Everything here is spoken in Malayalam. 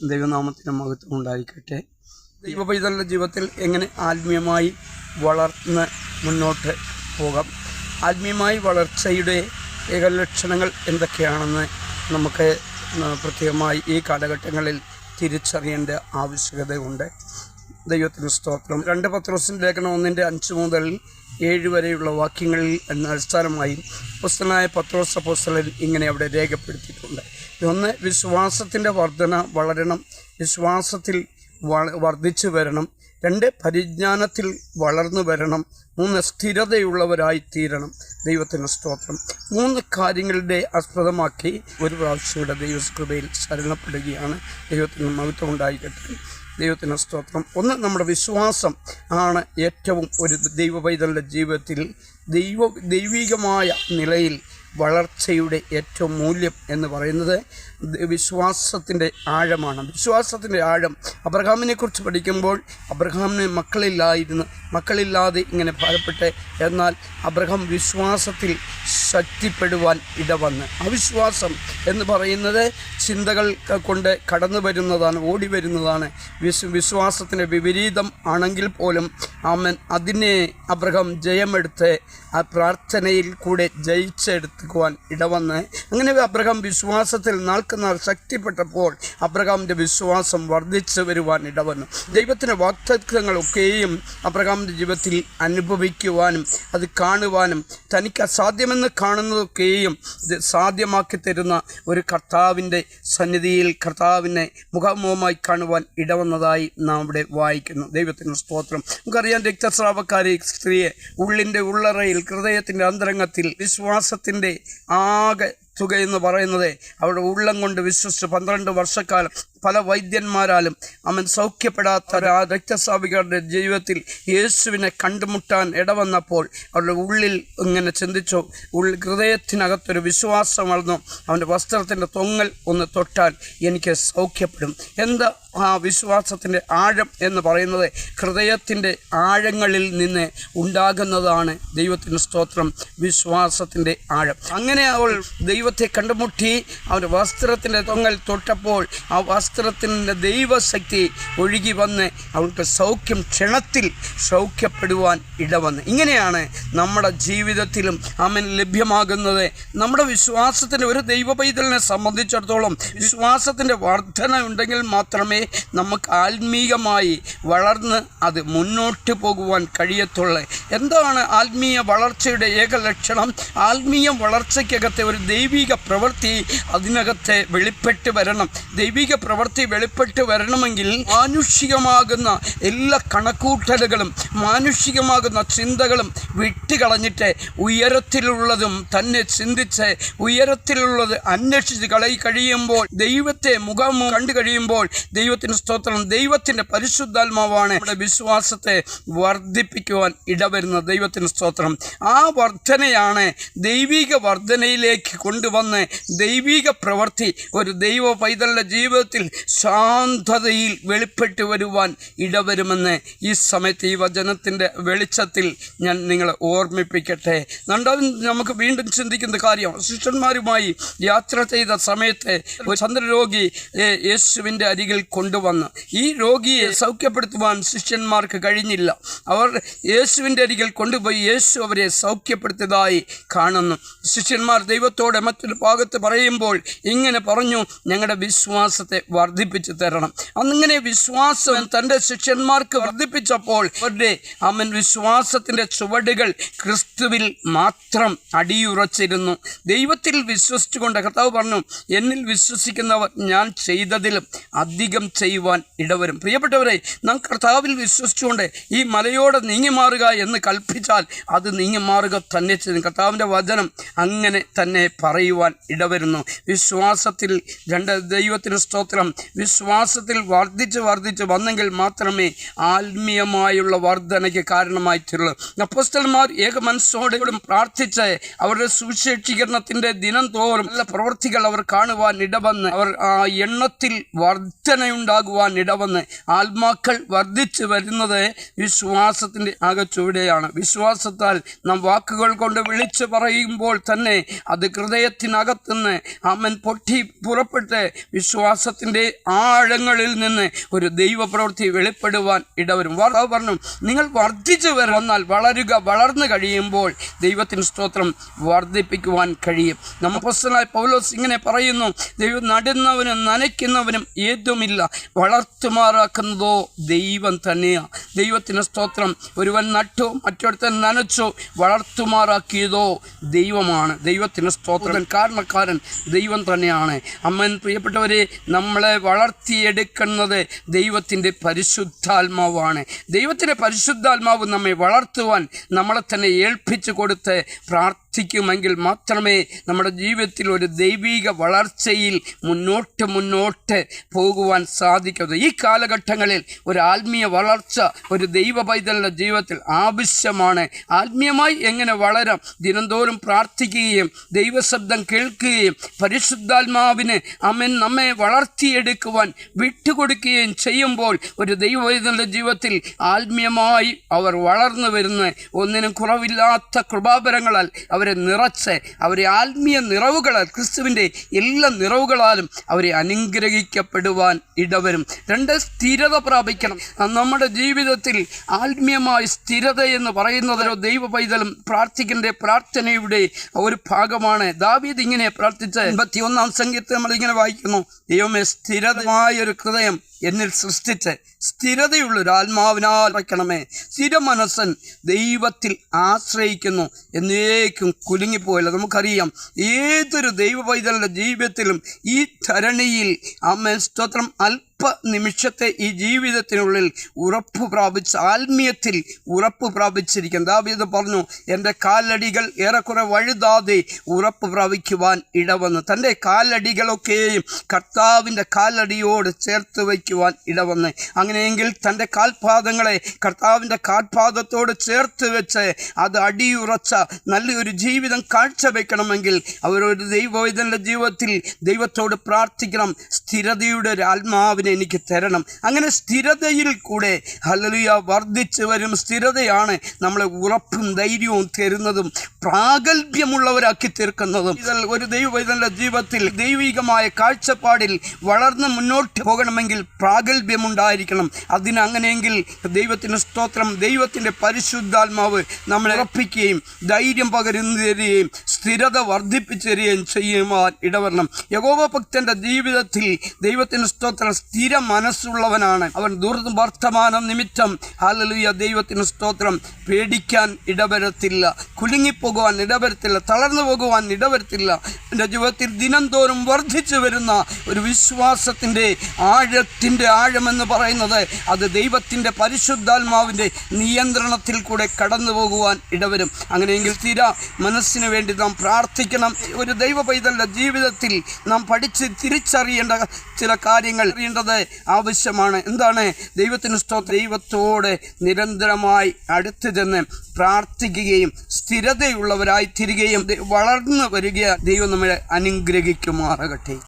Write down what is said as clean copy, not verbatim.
ദൈവനാമത്തിന് മഹത്വം ഉണ്ടായിരിക്കട്ടെ. ദൈവപൈതലുള്ള ജീവിതത്തിൽ എങ്ങനെ ആത്മീയമായി വളർന്ന് മുന്നോട്ട് പോകാം, ആത്മീയമായി വളർച്ചയുടെ ഏകലക്ഷണങ്ങൾ എന്തൊക്കെയാണെന്ന് നമുക്ക് പ്രത്യേകമായി ഈ കാലഘട്ടങ്ങളിൽ തിരിച്ചറിയേണ്ട ആവശ്യകതയുണ്ട്. ദൈവത്തിന് സ്തോത്രം. 2 പത്രോസിൻ്റെ ലേഖനം 1:5 മുതൽ 7 വരെയുള്ള വാക്യങ്ങളിൽ അടിസ്ഥാനമായി അപ്പോസ്തലനായ പത്രോസ് അപ്പോസ്തലൻ ഇങ്ങനെ അവിടെ രേഖപ്പെടുത്തിയിട്ടുണ്ട്. 1. വിശ്വാസത്തിൻ്റെ വർധന വളരണം, വിശ്വാസത്തിൽ വർദ്ധിച്ചു വരണം. 2. പരിജ്ഞാനത്തിൽ വളർന്നു വരണം. 3. സ്ഥിരതയുള്ളവരായി തീരണം. ദൈവത്തിന് സ്തോത്രം. 3 കാര്യങ്ങളുടെ ആസ്പദമാക്കി ഒരു പ്രാവശ്യയുടെ ദൈവകൃപയിൽ ശരണപ്പെടുകയാണ്. ദൈവത്തിന് മഹത്വം ഉണ്ടായിരിക്കട്ടെ. ദൈവത്തിന് സ്തോത്രം. 1. നമ്മുടെ വിശ്വാസം ആണ് ഏറ്റവും ഒരു ദൈവപൈതലിൻ്റെ ജീവിതത്തിൽ ദൈവികമായ നിലയിൽ വളർച്ചയുടെ ഏറ്റവും മൂല്യം എന്ന് പറയുന്നത് വിശ്വാസത്തിൻ്റെ ആഴമാണ്. വിശ്വാസത്തിൻ്റെ ആഴം അബ്രഹാമിനെക്കുറിച്ച് പഠിക്കുമ്പോൾ അബ്രഹാമിന് മക്കളില്ലാതെ ഇങ്ങനെ ഭാരപ്പെട്ട്, എന്നാൽ അബ്രഹാം വിശ്വാസത്തിൽ ശക്തിപ്പെടുവാൻ ഇടവന്ന്. അവിശ്വാസം എന്ന് പറയുന്നത് ചിന്തകൾ കൊണ്ട് കടന്നു വരുന്നതാണ്, ഓടി വരുന്നതാണ്. വിശ്വാസത്തിൻ്റെ വിപരീതം ആണെങ്കിൽ പോലും അതിനെ അബ്രഹാം ജയമെടുത്ത് ആ പ്രാർത്ഥനയിൽ കൂടെ ജയിച്ചെടുക്കുവാൻ ഇടവന്ന്. അങ്ങനെ അബ്രഹാം വിശ്വാസത്തിൽ നാൾക്കുനാൾ ശക്തിപ്പെട്ടപ്പോൾ അബ്രഹാമിൻ്റെ വിശ്വാസം വർദ്ധിച്ചു വരുവാൻ ഇടവന്നു. ദൈവത്തിൻ്റെ വാഗ്ദത്തങ്ങളൊക്കെയും അബ്രഹാമിൻ്റെ ജീവിതത്തിൽ അനുഭവിക്കുവാനും അത് കാണുവാനും തനിക്ക് അസാധ്യമെന്ന് കാണുന്നതൊക്കെയും സാധ്യമാക്കി തരുന്ന ഒരു കർത്താവിൻ്റെ സന്നിധിയിൽ കർത്താവിനെ മുഖാമുഖമായി കാണുവാൻ ഇടവന്നതായി നാം ഇവിടെ വായിക്കുന്നു. ദൈവത്തിന് സ്തോത്രം. നമുക്കറിയാം, രക്തസ്രാവക്കാരി സ്ത്രീയെ ഉള്ളിൻ്റെ ഉള്ളറയിൽ ഹൃദയത്തിൻ്റെ അന്തരംഗത്തിൽ വിശ്വാസത്തിൻ്റെ ആകെ തുക എന്ന് പറയുന്നത് അവരുടെ ഉള്ളം കൊണ്ട് വിശ്വസിച്ച് 12 വർഷക്കാലം പല വൈദ്യന്മാരാലും സൗഖ്യപ്പെടാത്ത ആ രക്തസ്രാവികളുടെ ജീവിതത്തിൽ യേശുവിനെ കണ്ടുമുട്ടാൻ ഇടവന്നപ്പോൾ അവരുടെ ഉള്ളിൽ ഇങ്ങനെ ചിന്തിച്ചു, ഹൃദയത്തിനകത്തൊരു വിശ്വാസം വളർന്നു, അവൻ്റെ വസ്ത്രത്തിൻ്റെ തൊങ്ങൽ ഒന്ന് തൊട്ടാൽ എനിക്ക് സൗഖ്യപ്പെടും. എന്താ ആ വിശ്വാസത്തിൻ്റെ ആഴം എന്ന് പറയുന്നത്? ഹൃദയത്തിൻ്റെ ആഴങ്ങളിൽ നിന്ന് ഉണ്ടാകുന്നതാണ്. ദൈവത്തിന് സ്തോത്രം. വിശ്വാസത്തിൻ്റെ ആഴം. അങ്ങനെ അവൾ ദൈവത്തെ കണ്ടുമുട്ടി അവൻ്റെ വസ്ത്രത്തിൻ്റെ തൊങ്ങൽ തൊട്ടപ്പോൾ ആ വസ്ത്രത്തിൻ്റെ ദൈവശക്തി ഒഴുകി വന്ന് അവൾക്ക് ക്ഷണത്തിൽ സൗഖ്യപ്പെടുവാൻ ഇടവന്ന്. ഇങ്ങനെയാണ് നമ്മുടെ ജീവിതത്തിലും ലഭ്യമാകുന്നത്. നമ്മുടെ വിശ്വാസത്തിൻ്റെ ഒരു ദൈവപൈതലിനെ സംബന്ധിച്ചിടത്തോളം വിശ്വാസത്തിൻ്റെ വർധന ഉണ്ടെങ്കിൽ മാത്രമേ നമുക്ക് ആത്മീയമായി വളർന്ന് അത് മുന്നോട്ട് പോകുവാൻ കഴിയത്തുള്ളൂ. എന്താണ് ആത്മീയ വളർച്ചയുടെ ഏകലക്ഷണം? ആത്മീയ വളർച്ചയ്ക്കകത്തെ ഒരു ദൈവിക പ്രവൃത്തി അതിനകത്തെ വെളിപ്പെട്ട് വരണം. ദൈവിക പ്രവൃത്തി വെളിപ്പെട്ട് വരണമെങ്കിൽ മാനുഷികമാകുന്ന എല്ലാ കണക്കൂട്ടലുകളും മാനുഷികമാകുന്ന ചിന്തകളും വിട്ടുകളഞ്ഞിട്ട് ഉയരത്തിലുള്ളതും തന്നെ ചിന്തിച്ച് ഉയരത്തിലുള്ളത് അന്വേഷിച്ച് കഴിയുമ്പോൾ ദൈവത്തെ മുഖാമുഖം കണ്ടു കഴിയുമ്പോൾ ദൈവത്തിന് സ്തോത്രം, ദൈവത്തിൻ്റെ പരിശുദ്ധാത്മാവാണ് നമ്മുടെ വിശ്വാസത്തെ വർദ്ധിപ്പിക്കുവാൻ ഇടവരുന്നത്. ദൈവത്തിന് സ്തോത്രം. ആ വർധനയാണ് ദൈവിക വർധനയിലേക്ക് കൊണ്ടുവന്ന് ദൈവിക പ്രവൃത്തി ഒരു ദൈവ പൈതലിൻ്റെ ജീവിതത്തിൽ ശാന്തതയിൽ വെളിപ്പെട്ട് വരുവാൻ ഇടവരുമെന്ന് ഈ സമയത്ത് ഈ വചനത്തിൻ്റെ വെളിച്ചത്തിൽ ഞാൻ നിങ്ങളെ ഓർമ്മിപ്പിക്കട്ടെ. നമുക്ക് വീണ്ടും ചിന്തിക്കുന്ന കാര്യം, ശിഷ്യന്മാരുമായി യാത്ര ചെയ്ത സമയത്ത് ഒരു ചന്ദ്രരോഗി യേശുവിൻ്റെ അരികിൽ കൊണ്ടുവന്ന് ഈ രോഗിയെ സൗഖ്യപ്പെടുത്തുവാൻ ശിഷ്യന്മാർക്ക് കഴിഞ്ഞില്ല. അവർ യേശുവിൻ്റെ അരികിൽ കൊണ്ടുപോയി യേശു അവരെ സൗഖ്യപ്പെടുത്തിയതായി കാണുന്നു. ശിഷ്യന്മാർ ദൈവത്തോടെ മറ്റൊരു ഭാഗത്ത് പറയുമ്പോൾ ഇങ്ങനെ പറഞ്ഞു, ഞങ്ങളുടെ വിശ്വാസത്തെ വർദ്ധിപ്പിച്ചു തരണം. അന്നിങ്ങനെ വിശ്വാസം തൻ്റെ ശിഷ്യന്മാർക്ക് വർദ്ധിപ്പിച്ചപ്പോൾ അവരുടെ വിശ്വാസത്തിൻ്റെ ചുവടുകൾ ക്രിസ്തുവിൽ മാത്രം അടിയുറച്ചിരുന്നു. ദൈവത്തിൽ വിശ്വസിച്ചുകൊണ്ട് കർത്താവ് പറഞ്ഞു, എന്നിൽ വിശ്വസിക്കുന്നവർ ഞാൻ ചെയ്തതിലും അധികം ചെയ്യുവാൻ ഇടവരും. പ്രിയപ്പെട്ടവരെ, നാം കർത്താവിൽ വിശ്വസിച്ചുകൊണ്ട് ഈ മലയോട് നീങ്ങി മാറുക എന്ന് കൽപ്പിച്ചാൽ അത് നീങ്ങി മാറുക തന്നെ ചെയ്യും. കർത്താവിൻ്റെ വചനം അങ്ങനെ തന്നെ പറയുവാൻ ഇടവരുന്നു. വിശ്വാസത്തിൽ ദൈവത്തിന് സ്തോത്രം, വിശ്വാസത്തിൽ വർദ്ധിച്ച് വന്നെങ്കിൽ മാത്രമേ ആത്മീയമായുള്ള വർധനയ്ക്ക് കാരണമായി തീരുള്ളൂ. അപ്പോസ്തലന്മാർ ഏക മനസ്സോടും പ്രാർത്ഥിച്ച് അവരുടെ സുവിശേഷീകരണത്തിൻ്റെ ദിനം തോറും നല്ല പ്രവൃത്തികൾ അവർ കാണുവാൻ ഇടവന്ന് അവർ ആ എണ്ണത്തിൽ വർധനയുണ്ടാകുവാൻ ഇടവന്ന് ആത്മാക്കൾ വർദ്ധിച്ചു വരുന്നത് വിശ്വാസത്തിൻ്റെ ആകച്ചുവട് ഹൃദയത്തിലൂടെയാണ്. വിശ്വാസത്താൽ നാം വാക്കുകൾ കൊണ്ട് വിളിച്ചു പറയുമ്പോൾ തന്നെ അത് ഹൃദയത്തിനകത്തുനിന്ന് ആമേൻ പൊട്ടി പുറപ്പെട്ട് വിശ്വാസത്തിൻ്റെ ആഴങ്ങളിൽ നിന്ന് ഒരു ദൈവപ്രവൃത്തി വെളിപ്പെടുവാൻ ഇടവരും. പറഞ്ഞു, നിങ്ങൾ വർദ്ധിച്ചു വന്നാൽ വളർന്നു കഴിയുമ്പോൾ ദൈവത്തിന് സ്തോത്രം വർദ്ധിപ്പിക്കുവാൻ കഴിയും. അപ്പോസ്തലനായ പൗലോസ് ഇങ്ങനെ പറയുന്നു, ദൈവം നടുന്നവനും നനയ്ക്കുന്നവനും ഏതുമില്ല, വളർത്തുമാറാക്കുന്നതോ ദൈവം തന്നെയാണ്. ദൈവത്തിന് സ്തോത്രം. ഒരുവൻ നട്ടു, മറ്റൊരുത്തൻ നനച്ചു, വളർത്തുമാറാക്കിയതോ ദൈവമാണ്. ദൈവത്തിന് സ്തോത്രം. കാരണക്കാരൻ ദൈവം തന്നെയാണ്. അമ്മൻ പ്രിയപ്പെട്ടവരെ, നമ്മളെ വളർത്തിയെടുക്കുന്നത് ദൈവത്തിൻ്റെ പരിശുദ്ധാത്മാവാണ്. ദൈവത്തിൻ്റെ പരിശുദ്ധാത്മാവ് നമ്മെ വളർത്തുവാൻ നമ്മളെ തന്നെ ഏൽപ്പിച്ചു കൊടുത്ത് പ്രാർത്ഥിക്കുമെങ്കിൽ മാത്രമേ നമ്മുടെ ജീവിതത്തിൽ ഒരു ദൈവിക വളർച്ചയിൽ മുന്നോട്ട് പോകുവാൻ സാധിക്കൂ. ഈ കാലഘട്ടങ്ങളിൽ ഒരു ആത്മീയ വളർച്ച ഒരു ദൈവ പൈതലിൻ്റെ ജീവിതത്തിൽ ആവശ്യമാണ്. ആത്മീയമായി എങ്ങനെ വളരാം? ദിനംതോറും പ്രാർത്ഥിക്കുകയും ദൈവശബ്ദം കേൾക്കുകയും പരിശുദ്ധാത്മാവിന് നമ്മെ വളർത്തിയെടുക്കുവാൻ വിട്ടുകൊടുക്കുകയും ചെയ്യുമ്പോൾ ഒരു ദൈവ പൈതലിൻ്റെ ജീവിതത്തിൽ ആത്മീയമായി അവർ വളർന്നു വരുന്ന ഒന്നിനും കുറവില്ലാത്ത കൃപാവരങ്ങളാൽ അവരെ നിറച്ച് അവരെ ആത്മീയ നിറവുകളാൽ, ക്രിസ്തുവിൻ്റെ എല്ലാ നിറവുകളാലും അവരെ അനുഗ്രഹിക്കപ്പെടുവാൻ ഇടവരും. രണ്ട്, സ്ഥിരത പ്രാപിക്കണം. നമ്മുടെ ജീവിതത്തിൽ ആത്മീയമായ സ്ഥിരത എന്ന് പറയുന്നതോ ദൈവ പൈതലും പ്രാർത്ഥിക്കേണ്ട പ്രാർത്ഥനയുടെ ഒരു ഭാഗമാണ്. ദാവീദ് ഇങ്ങനെ പ്രാർത്ഥിച്ച് 81-ാം സങ്കീർത്തനം നമ്മളിങ്ങനെ വായിക്കുന്നു, ദൈവമേ സ്ഥിരമായൊരു ഹൃദയം എന്നിൽ സൃഷ്ടിച്ച് സ്ഥിരതയുള്ളൊരു ആത്മാവിനാൽ വയ്ക്കണമേ. സ്ഥിരമനസ്സൻ ദൈവത്തിൽ ആശ്രയിക്കുന്നു എന്നേക്കും കുലുങ്ങിപ്പോയില്ല. നമുക്കറിയാം, ഏതൊരു ദൈവ പൈതലിൻ്റെ ജീവിതത്തിലും ഈ ധരണിയിൽ സ്തോത്രം നിമിഷത്തെ ഈ ജീവിതത്തിനുള്ളിൽ ഉറപ്പ് പ്രാപിച്ച് ആത്മീയത്തിൽ ഉറപ്പ് പ്രാപിച്ചിരിക്കും. ദാവീദ് പറഞ്ഞു, എൻ്റെ കാലടികൾ ഏറെക്കുറെ വഴുതാതെ ഉറപ്പ് പ്രാപിക്കുവാൻ ഇടവന്ന്. തൻ്റെ കാലടികളൊക്കെയും കർത്താവിൻ്റെ കാലടിയോട് ചേർത്ത് വയ്ക്കുവാൻ ഇടവന്ന്. അങ്ങനെയെങ്കിൽ തൻ്റെ കാൽപാദങ്ങളെ കർത്താവിൻ്റെ കാൽപാദത്തോട് ചേർത്ത് വെച്ച് അത് അടിയുറച്ച നല്ലൊരു ജീവിതം കാഴ്ചവെക്കണമെങ്കിൽ അവരൊരു ദൈവവൈദ്യൻ്റെ ജീവിതത്തിൽ ദൈവത്തോട് പ്രാർത്ഥിക്കണം, സ്ഥിരതയുടെ ഒരു ആത്മാവിനെ എനിക്ക് തരണം. അങ്ങനെ സ്ഥിരതയിൽ കൂടെ ഹല്ലേലൂയ വർദ്ധിച്ചു വരും. സ്ഥിരതയാണ് നമ്മളെ ഉറപ്പും ധൈര്യവും തരുന്നതും പ്രാഗൽഭ്യമുള്ളവരാക്കി തീർക്കുന്നതും. ഇതിൽ ഒരു ദൈവവൈദ്യൻ്റെ ജീവിതത്തിൽ ദൈവികമായ കാഴ്ചപ്പാടിൽ വളർന്ന് മുന്നോട്ട് പോകണമെങ്കിൽ പ്രാഗൽഭ്യമുണ്ടായിരിക്കണം. അങ്ങനെയെങ്കിൽ ദൈവത്തിൻ്റെ സ്തോത്രം, ദൈവത്തിൻ്റെ പരിശുദ്ധാത്മാവ് നമ്മളെ ഉറപ്പിക്കുകയും ധൈര്യം പകരുന്നു തരികയും സ്ഥിരത വർദ്ധിപ്പിച്ചു തരികയും ചെയ്യുവാൻ ഇടവരണം. യഹോവ ഭക്തൻ്റെ ജീവിതത്തിൽ ദൈവത്തിൻ്റെ സ്തോത്രം സ്ഥിര മനസ്സുള്ളവനാണ്. അവൻ ദുർവർത്തമാനം നിമിത്തം ഹല്ലേലൂയ ദൈവത്തിന് സ്തോത്രം പേടിക്കാൻ ഇടവരത്തില്ല, കുലുങ്ങിപ്പോകുവാൻ ഇടവരത്തില്ല, തളർന്നു പോകുവാൻ ഇടവരത്തില്ല. എൻ്റെ ജീവിതത്തിൽ ദിനംതോറും വർദ്ധിച്ചു വരുന്ന ഒരു വിശ്വാസത്തിൻ്റെ ആഴമെന്ന് പറയുന്നത് അത് ദൈവത്തിൻ്റെ പരിശുദ്ധാത്മാവിൻ്റെ നിയന്ത്രണത്തിൽ കൂടെ കടന്നു പോകുവാൻ ഇടവരും. അങ്ങനെയെങ്കിൽ സ്ഥിര മനസ്സിന് വേണ്ടി നാം പ്രാർത്ഥിക്കണം. ഒരു ദൈവ പൈതലിൻ്റെ ജീവിതത്തിൽ നാം പഠിച്ച് തിരിച്ചറിയേണ്ട ചില കാര്യങ്ങൾ അറിയേണ്ടത് ആവശ്യമാണ്. എന്താണ്? ദൈവത്തിന് സ്തോത്രം. ദൈവത്തോട് നിരന്തരമായി അടുത്ത് ചെന്ന് പ്രാർത്ഥിക്കുകയും സ്ഥിരതയുള്ളവരായി തീരുകയും വളർന്നു വരിക ദൈവം നമ്മളെ അനുഗ്രഹിക്കുമാറാകട്ടെ.